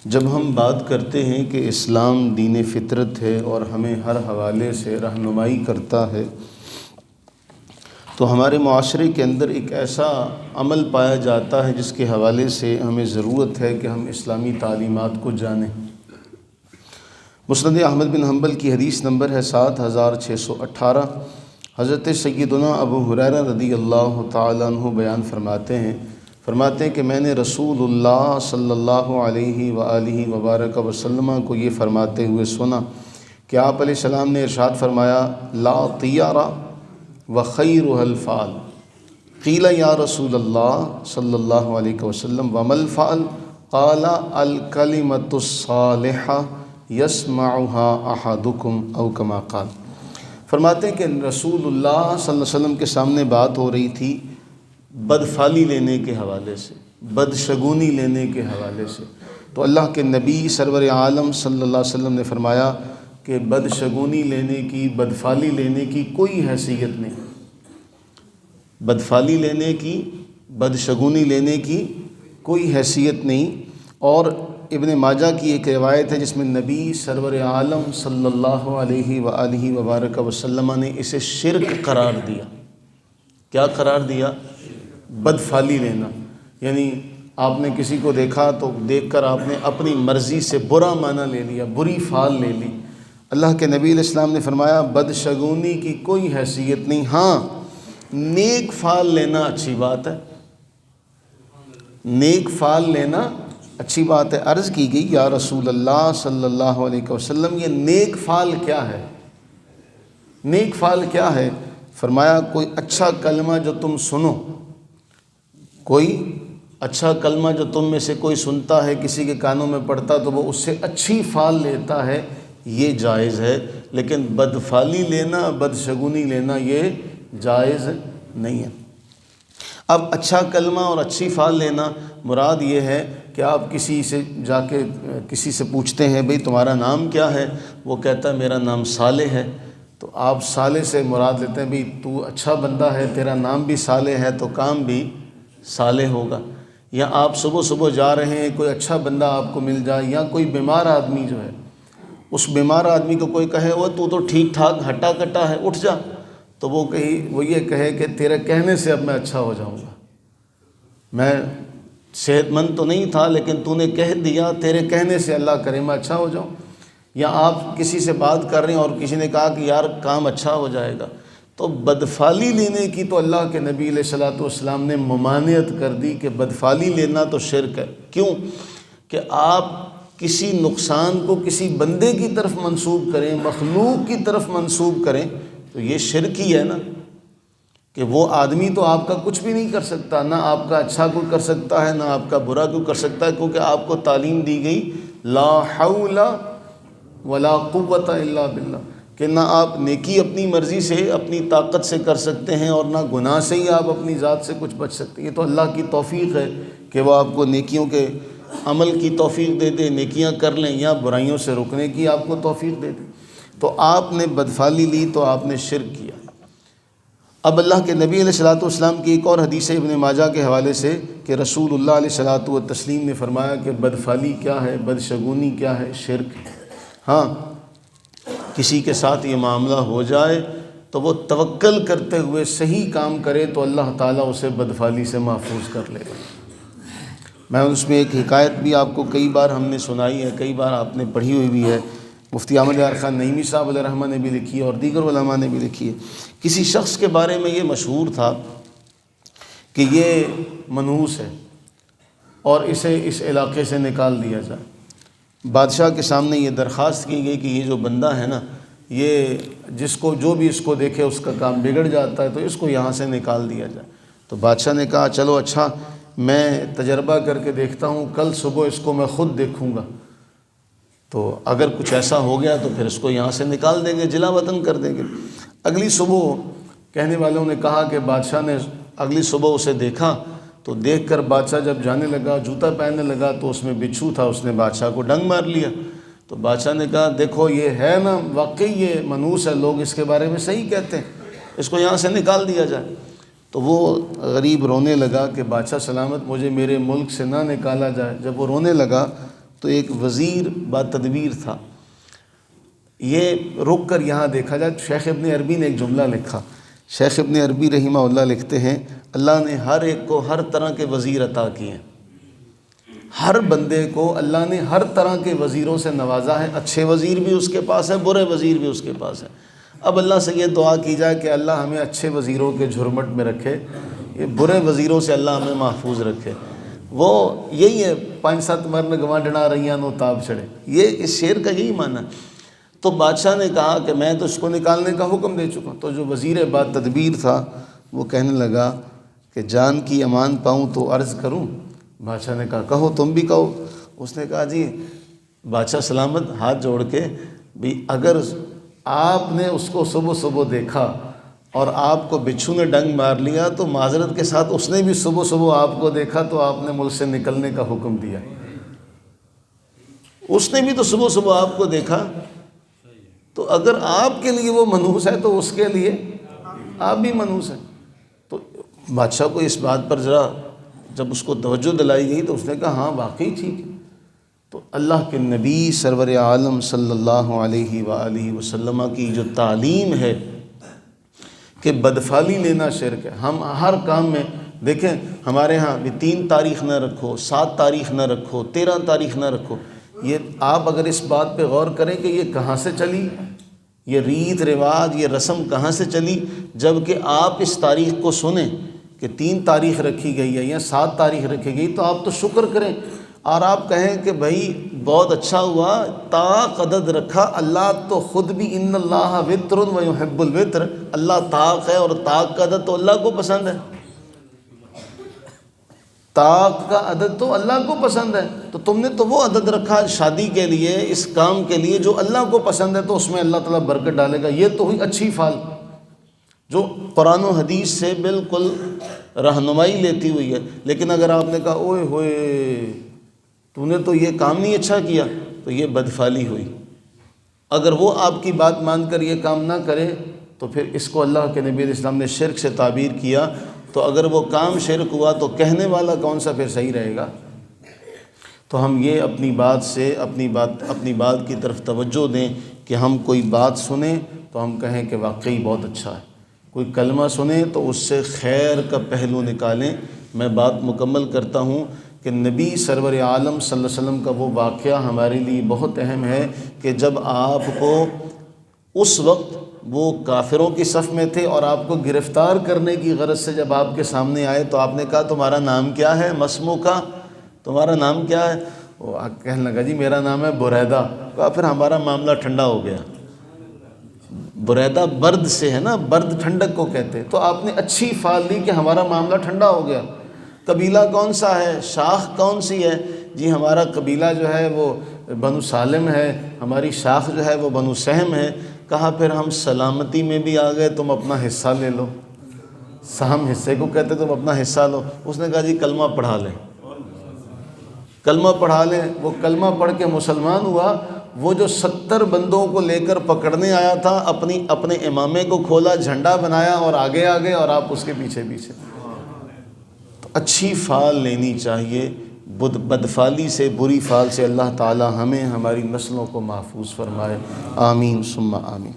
جب ہم بات کرتے ہیں کہ اسلام دین فطرت ہے اور ہمیں ہر حوالے سے رہنمائی کرتا ہے، تو ہمارے معاشرے کے اندر ایک ایسا عمل پایا جاتا ہے جس کے حوالے سے ہمیں ضرورت ہے کہ ہم اسلامی تعلیمات کو جانیں۔ مسند احمد بن حنبل کی حدیث نمبر ہے 7618۔ حضرت سیدنا ابو ہریرہ رضی اللہ تعالیٰ عنہ بیان فرماتے ہیں کہ میں نے رسول اللہ صلی اللہ علیہ وآلہ وبارک وسلم کو یہ فرماتے ہوئے سنا کہ آپ علیہ السلام نے ارشاد فرمایا، لا طیارہ وخیرها الفعل۔ قیل یا رسول اللہ صلی اللہ علیہ وسلم وما الفعل؟ قال الکلمۃ الصالحہ یسمعها احدکم او کما قال۔ فرماتے ہیں کہ رسول اللہ صلی اللہ علیہ وسلم کے سامنے بات ہو رہی تھی بدفعلی لینے کے حوالے سے، بدشگونی لینے کے حوالے سے، تو اللہ کے نبی سرور عالم صلی اللہ علیہ وسلم نے فرمایا کہ بدشگونی لینے کی، بدفعلی لینے کی کوئی حیثیت نہیں، بدفعلی لینے کی، بدشگونی لینے کی کوئی حیثیت نہیں۔ اور ابن ماجہ کی ایک روایت ہے جس میں نبی سرور عالم صلی اللہ علیہ وآلہ وبارک وسلم نے اسے شرک قرار دیا۔ کیا قرار دیا؟ بدفعلی لینا، یعنی آپ نے کسی کو دیکھا تو دیکھ کر آپ نے اپنی مرضی سے برا معنی لے لیا، بری فعل لے لی۔ اللہ کے نبی علیہ السلام نے فرمایا بدشگونی کی کوئی حیثیت نہیں، ہاں نیک فعل لینا اچھی بات ہے، نیک فعل لینا اچھی بات ہے۔ عرض کی گئی یا رسول اللہ صلی اللہ علیہ وسلم یہ نیک فعل کیا ہے؟ نیک فعل کیا ہے؟ فرمایا کوئی اچھا کلمہ جو تم سنو، کوئی اچھا کلمہ جو تم میں سے کوئی سنتا ہے، کسی کے کانوں میں پڑتا تو وہ اس سے اچھی فعل لیتا ہے، یہ جائز ہے، لیکن بدفعلی لینا، بدشگونی لینا یہ جائز نہیں ہے۔ اب اچھا کلمہ اور اچھی فعل لینا مراد یہ ہے کہ آپ کسی سے جا کے کسی سے پوچھتے ہیں بھئی تمہارا نام کیا ہے؟ وہ کہتا ہے میرا نام صالح ہے، تو آپ صالح سے مراد لیتے ہیں بھئی تو اچھا بندہ ہے، تیرا نام بھی صالح ہے تو کام بھی صالح ہوگا۔ یا آپ صبح صبح جا رہے ہیں، کوئی اچھا بندہ آپ کو مل جائے، یا کوئی بیمار آدمی جو ہے، اس بیمار آدمی کو کوئی کہے وہ تو ٹھیک ٹھاک ہٹا کٹا ہے، اٹھ جا، تو وہ یہ کہے کہ تیرے کہنے سے اب میں اچھا ہو جاؤں گا، میں صحت مند تو نہیں تھا لیکن تو نے کہہ دیا، تیرے کہنے سے اللہ کرے میں اچھا ہو جاؤں۔ یا آپ کسی سے بات کر رہے ہیں اور کسی نے کہا کہ یار کام اچھا ہو جائے گا، تو بدفعلی لینے کی تو اللہ کے نبی علیہ الصلوۃ والسلام نے ممانعت کر دی کہ بدفعلی لینا تو شرک ہے۔ کیوں؟ کہ آپ کسی نقصان کو کسی بندے کی طرف منسوب کریں، مخلوق کی طرف منسوب کریں تو یہ شرک ہی ہے نا، کہ وہ آدمی تو آپ کا کچھ بھی نہیں کر سکتا، نہ آپ کا اچھا کوئی کر سکتا ہے، نہ آپ کا برا کوئی کر سکتا ہے، کیونکہ آپ کو تعلیم دی گئی لا حول ولا قوت الا باللہ، کہ نہ آپ نیکی اپنی مرضی سے، اپنی طاقت سے کر سکتے ہیں، اور نہ گناہ سے ہی آپ اپنی ذات سے کچھ بچ سکتے ہیں۔ یہ تو اللہ کی توفیق ہے کہ وہ آپ کو نیکیوں کے عمل کی توفیق دے دے، نیکیاں کر لیں، یا برائیوں سے رکنے کی آپ کو توفیق دے دے۔ تو آپ نے بدفعلی لی تو آپ نے شرک کیا۔ اب اللہ کے نبی علیہ الصلوۃ والسلام کی ایک اور حدیث ابن ماجہ کے حوالے سے کہ رسول اللہ علیہ الصلوۃ والتسلیم نے فرمایا کہ بدفعلی کیا ہے، بدشگونی کیا ہے؟ شرک۔ ہاں کسی کے ساتھ یہ معاملہ ہو جائے تو وہ توکل کرتے ہوئے صحیح کام کرے تو اللہ تعالیٰ اسے بدفعلی سے محفوظ کر لے گا۔ میں اس میں ایک حکایت بھی آپ کو کئی بار ہم نے سنائی ہے، کئی بار آپ نے پڑھی ہوئی بھی ہے، مفتی احمد یار خان نعیمی صاحب علیہ رحمہ نے بھی لکھی ہے اور دیگر علماء نے بھی لکھی ہے۔ کسی شخص کے بارے میں یہ مشہور تھا کہ یہ منحوس ہے اور اسے اس علاقے سے نکال دیا جائے۔ بادشاہ کے سامنے یہ درخواست کی گئی کہ یہ جو بندہ ہے نا، یہ جو بھی اس کو دیکھے اس کا کام بگڑ جاتا ہے، تو اس کو یہاں سے نکال دیا جائے۔ تو بادشاہ نے کہا چلو اچھا، میں تجربہ کر کے دیکھتا ہوں، کل صبح اس کو میں خود دیکھوں گا، تو اگر کچھ ایسا ہو گیا تو پھر اس کو یہاں سے نکال دیں گے، جلا وطن کر دیں گے۔ اگلی صبح کہنے والوں نے کہا کہ بادشاہ نے اگلی صبح اسے دیکھا، تو دیکھ کر بادشاہ جب جانے لگا، جوتا پہننے لگا تو اس میں بچھو تھا، اس نے بادشاہ کو ڈنگ مار لیا۔ تو بادشاہ نے کہا دیکھو یہ ہے نا، واقعی یہ منحوس ہے، لوگ اس کے بارے میں صحیح کہتے ہیں، اس کو یہاں سے نکال دیا جائے۔ تو وہ غریب رونے لگا کہ بادشاہ سلامت، مجھے میرے ملک سے نہ نکالا جائے۔ جب وہ رونے لگا تو ایک وزیر با تدبیر تھا. یہ رک کر یہاں دیکھا جائے. شیخ ابن عربی نے ایک جملہ لکھا. شیخ ابن عربی رحمہ اللہ لکھتے ہیں اللہ نے ہر ایک کو ہر طرح کے وزیر عطا کیے ہیں. ہر بندے کو اللہ نے ہر طرح کے وزیروں سے نوازا ہے. اچھے وزیر بھی اس کے پاس ہیں, برے وزیر بھی اس کے پاس ہیں. اب اللہ سے یہ دعا کی جائے کہ اللہ ہمیں اچھے وزیروں کے جھرمٹ میں رکھے, یہ برے وزیروں سے اللہ ہمیں محفوظ رکھے. وہ یہی ہے 5-7 مرن گوانڈنا رہیاں نو تاب چڑھے, یہ اس شعر کا یہی معنی ہے. تو بادشاہ نے کہا کہ میں تو اس کو نکالنے کا حکم دے چکا. تو جو وزیر با تدبیر تھا وہ کہنے لگا کہ جان کی امان پاؤں تو عرض کروں. بادشاہ نے کہا کہو, تم بھی کہو. اس نے کہا جی بادشاہ سلامت, ہاتھ جوڑ کے بھی اگر آپ نے اس کو صبح صبح دیکھا اور آپ کو بچھو نے ڈنگ مار لیا تو معذرت کے ساتھ اس نے بھی صبح صبح آپ کو دیکھا تو آپ نے ملک سے نکلنے کا حکم دیا. اس نے بھی تو صبح صبح آپ کو دیکھا, تو اگر آپ کے لیے وہ منحوس ہے تو اس کے لیے آپ بھی منحوس ہیں. تو بادشاہ کو اس بات پر ذرا جب اس کو توجہ دلائی گئی تو اس نے کہا ہاں واقعی ٹھیک ہے. تو اللہ کے نبی سرور عالم صلی اللہ علیہ وآلہ وسلم کی جو تعلیم ہے کہ بدفعلی لینا شرک ہے. ہم ہر کام میں دیکھیں, ہمارے ہاں بھی 3 تاریخ نہ رکھو, 7 تاریخ نہ رکھو, 13 تاریخ نہ رکھو. یہ آپ اگر اس بات پہ غور کریں کہ یہ کہاں سے چلی, یہ ریت رواج, یہ رسم کہاں سے چلی, جب کہ آپ اس تاریخ کو سنیں کہ 3 تاریخ رکھی گئی ہے یا 7 تاریخ رکھی گئی تو آپ تو شکر کریں. اور آپ کہیں کہ بھائی بہت اچھا ہوا طاق عدد رکھا, اللہ تو خود بھی ان اللہ وتر و یحب الوتر, اللہ طاق ہے اور طاق کا عدد تو اللہ کو پسند ہے. طاق کا عدد تو اللہ کو پسند ہے. تو تم نے تو وہ عدد رکھا شادی کے لیے, اس کام کے لیے جو اللہ کو پسند ہے, تو اس میں اللہ تعالیٰ برکت ڈالے گا. یہ تو ہوئی اچھی فال جو قرآن و حدیث سے بالکل رہنمائی لیتی ہوئی ہے. لیکن اگر آپ نے کہا اوئے ہوئے تو نے تو یہ کام نہیں اچھا کیا, تو یہ بدفعلی ہوئی. اگر وہ آپ کی بات مان کر یہ کام نہ کرے تو پھر اس کو اللہ کے نبی علیہ السلام نے شرک سے تعبیر کیا. تو اگر وہ کام شرک ہوا تو کہنے والا کون سا پھر صحیح رہے گا. تو ہم یہ اپنی بات سے اپنی بات کی طرف توجہ دیں کہ ہم کوئی بات سنیں تو ہم کہیں کہ واقعی بہت اچھا ہے. کوئی کلمہ سنیں تو اس سے خیر کا پہلو نکالیں. میں بات مکمل کرتا ہوں کہ نبی سرور عالم صلی اللہ علیہ وسلم کا وہ واقعہ ہمارے لیے بہت اہم ہے کہ جب آپ کو اس وقت وہ کافروں کی صف میں تھے اور آپ کو گرفتار کرنے کی غرض سے جب آپ کے سامنے آئے تو آپ نے کہا تمہارا نام کیا ہے مسمو کا, تمہارا نام کیا ہے؟ وہ کہنے لگا جی میرا نام ہے بریدہ. کہا پھر ہمارا معاملہ ٹھنڈا ہو گیا. بریدہ برد سے ہے نا, برد ٹھنڈک کو کہتے. تو آپ نے اچھی فال لی کہ ہمارا معاملہ ٹھنڈا ہو گیا. قبیلہ کون سا ہے, شاخ کون سی ہے؟ جی ہمارا قبیلہ جو ہے وہ بنو سالم ہے, ہماری شاخ جو ہے وہ بنو سہم ہے. کہا پھر ہم سلامتی میں بھی آ گئے, تم اپنا حصہ لے لو. سہم حصے کو کہتے, تم اپنا حصہ لو. اس نے کہا جی کلمہ پڑھا لیں, کلمہ پڑھا لیں. وہ کلمہ پڑھ کے مسلمان ہوا. وہ جو 70 بندوں کو لے کر پکڑنے آیا تھا اپنے امامے کو کھولا, جھنڈا بنایا اور آگے آگے, اور آپ اس کے پیچھے پیچھے. تو اچھی فال لینی چاہیے. بدفعلی سے, بری فال سے اللہ تعالی ہمیں ہماری نسلوں کو محفوظ فرمائے. آمین ثم آمین.